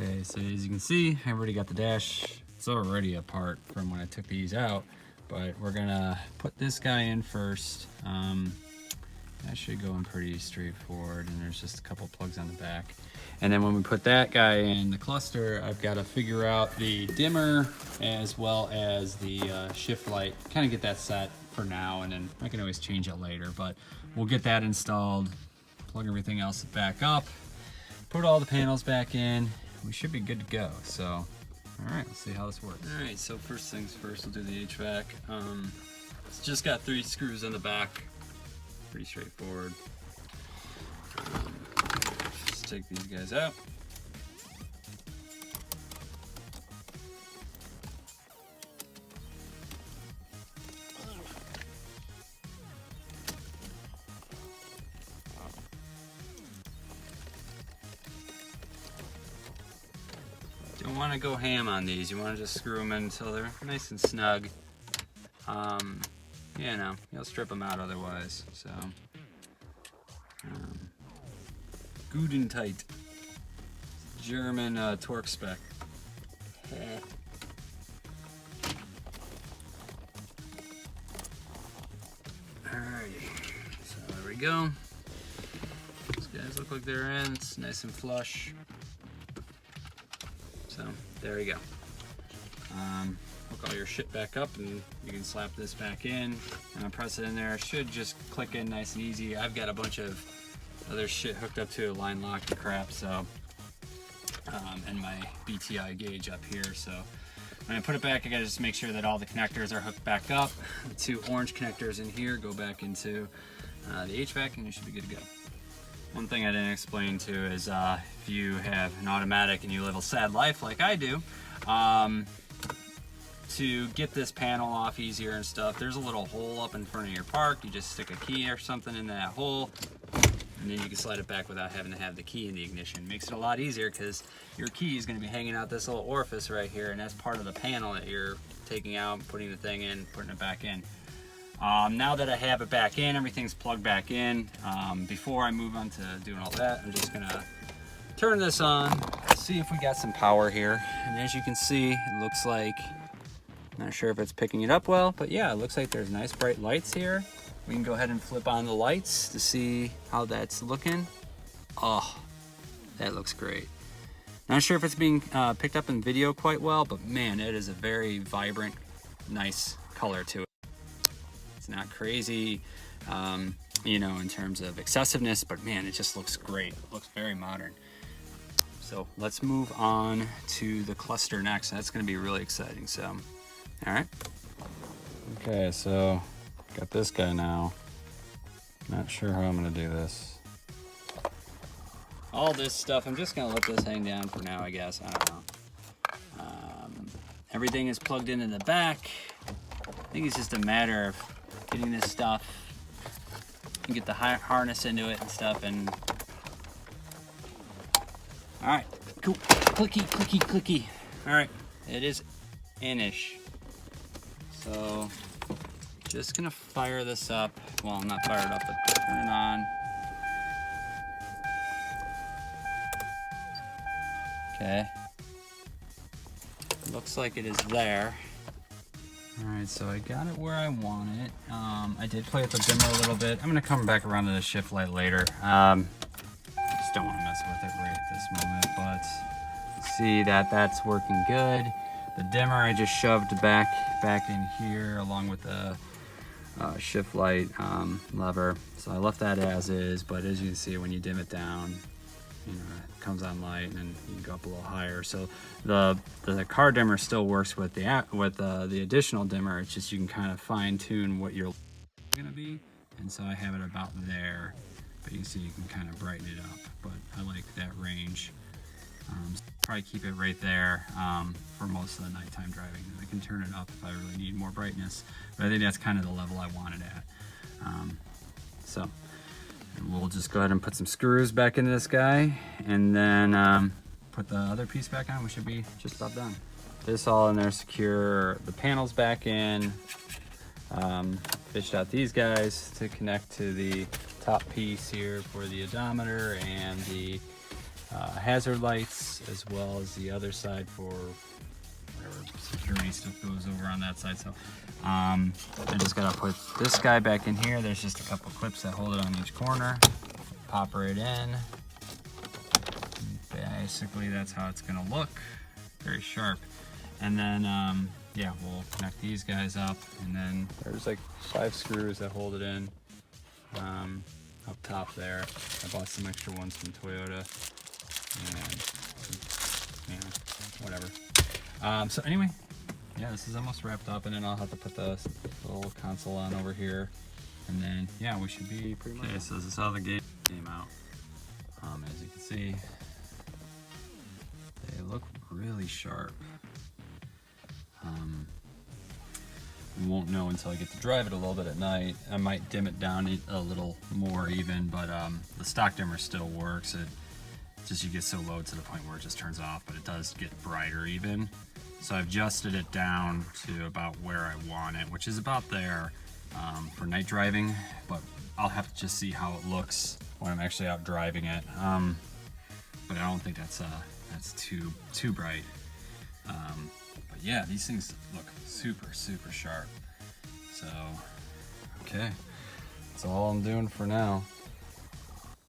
Okay, so as you can see, I already got the dash. It's already apart from when I took these out, but we're gonna put this guy in first. That should go in pretty straightforward, and there's just a couple plugs on the back. And then when we put that guy in the cluster, I've got to figure out the dimmer as well as the shift light, kind of get that set for now, and then I can always change it later, but we'll get that installed, plug everything else back up, put all the panels back in. We should be good to go. So, all right, let's see how this works. All right, so first things first, we'll do the HVAC. It's just got 3 screws in the back. Pretty straightforward. Just take these guys out. Don't want to go ham on these. You want to just screw them in until they're nice and snug. You know, you'll strip them out otherwise. So, good and tight. German torque spec. Alrighty, so there we go. These guys look like they're in. It's nice and flush. So there you go. Hook all your shit back up, and you can slap this back in and press it in there. It should just click in nice and easy. I've got a bunch of other shit hooked up to a line lock and crap, so and my BTI gauge up here. So when I put it back, I gotta just make sure that all the connectors are hooked back up. The 2 orange connectors in here go back into the HVAC, and you should be good to go. One thing I didn't explain too is if you have an automatic and you live a sad life like I do, to get this panel off easier and stuff, there's a little hole up in front of your park. You just stick a key or something in that hole, and then you can slide it back without having to have the key in the ignition. Makes it a lot easier because your key is going to be hanging out this little orifice right here, and that's part of the panel that you're taking out, putting the thing in, putting it back in. Now that I have it back in, everything's plugged back in. Before I move on to doing all that, I'm just gonna turn this on, see if we got some power here. And as you can see, it looks like, not sure if it's picking it up well, but yeah, it looks like there's nice bright lights here. We can go ahead and flip on the lights to see how that's looking. Oh, that looks great. Not sure if it's being picked up in video quite well, but man, it is a very vibrant, nice color to it. It's not crazy, you know, in terms of excessiveness, but man, it just looks great. It looks very modern. So let's move on to the cluster next. That's going to be really exciting. So, all right. Okay, so got this guy now. Not sure how I'm going to do this. All this stuff, I'm just going to let this hang down for now, I guess. I don't know. Everything is plugged in the back. I think it's just a matter of getting this stuff and get the harness into it and stuff. And all right, cool. Clicky, clicky, clicky. All right, it is in-ish. So just gonna fire this up. Well, not fire it up, but turn it on. Okay. Looks like it is there. All right, so I got it where I want it. I did play with the dimmer a little bit. I'm gonna come back around to the shift light later. Just don't want to mess with it right at this moment, but see that that's working good. The dimmer I just shoved back in here along with the shift light lever. So I left that as is, but as you can see, when you dim it down, you know, it comes on light, and then you can go up a little higher. So the car dimmer still works with the additional dimmer. It's just you can kind of fine tune what you're gonna be, and so I have it about there. But you can see you can kind of brighten it up. But I like that range. So probably keep it right there for most of the nighttime driving. I can turn it up if I really need more brightness, but I think that's kind of the level I want it at. And we'll just go ahead and put some screws back into this guy, and then put the other piece back on. We should be just about done. This all in there secure. The panels back in. Fished out these guys to connect to the top piece here for the odometer and the hazard lights, as well as the other side for whatever security stuff goes over on that side. So I just gotta put this guy back in here. There's just a couple clips that hold it on each corner. Pop right in. Basically, that's how it's gonna look. Very sharp. And then, yeah, we'll connect these guys up, and then there's like 5 screws that hold it in up top there. I bought some extra ones from Toyota, and yeah, whatever. So anyway, yeah, this is almost wrapped up, and then I'll have to put the little console on over here, and then yeah, we should be pretty much. Okay, so this is how the gate came out. As you can see, they look really sharp. We won't know until I get to drive it a little bit at night. I might dim it down a little more even, but the stock dimmer still works. It just, you get so low to the point where it just turns off, but it does get brighter even. So I've adjusted it down to about where I want it, which is about there for night driving, but I'll have to just see how it looks when I'm actually out driving it. But I don't think that's too bright. But yeah, these things look super, super sharp. So, okay, that's all I'm doing for now.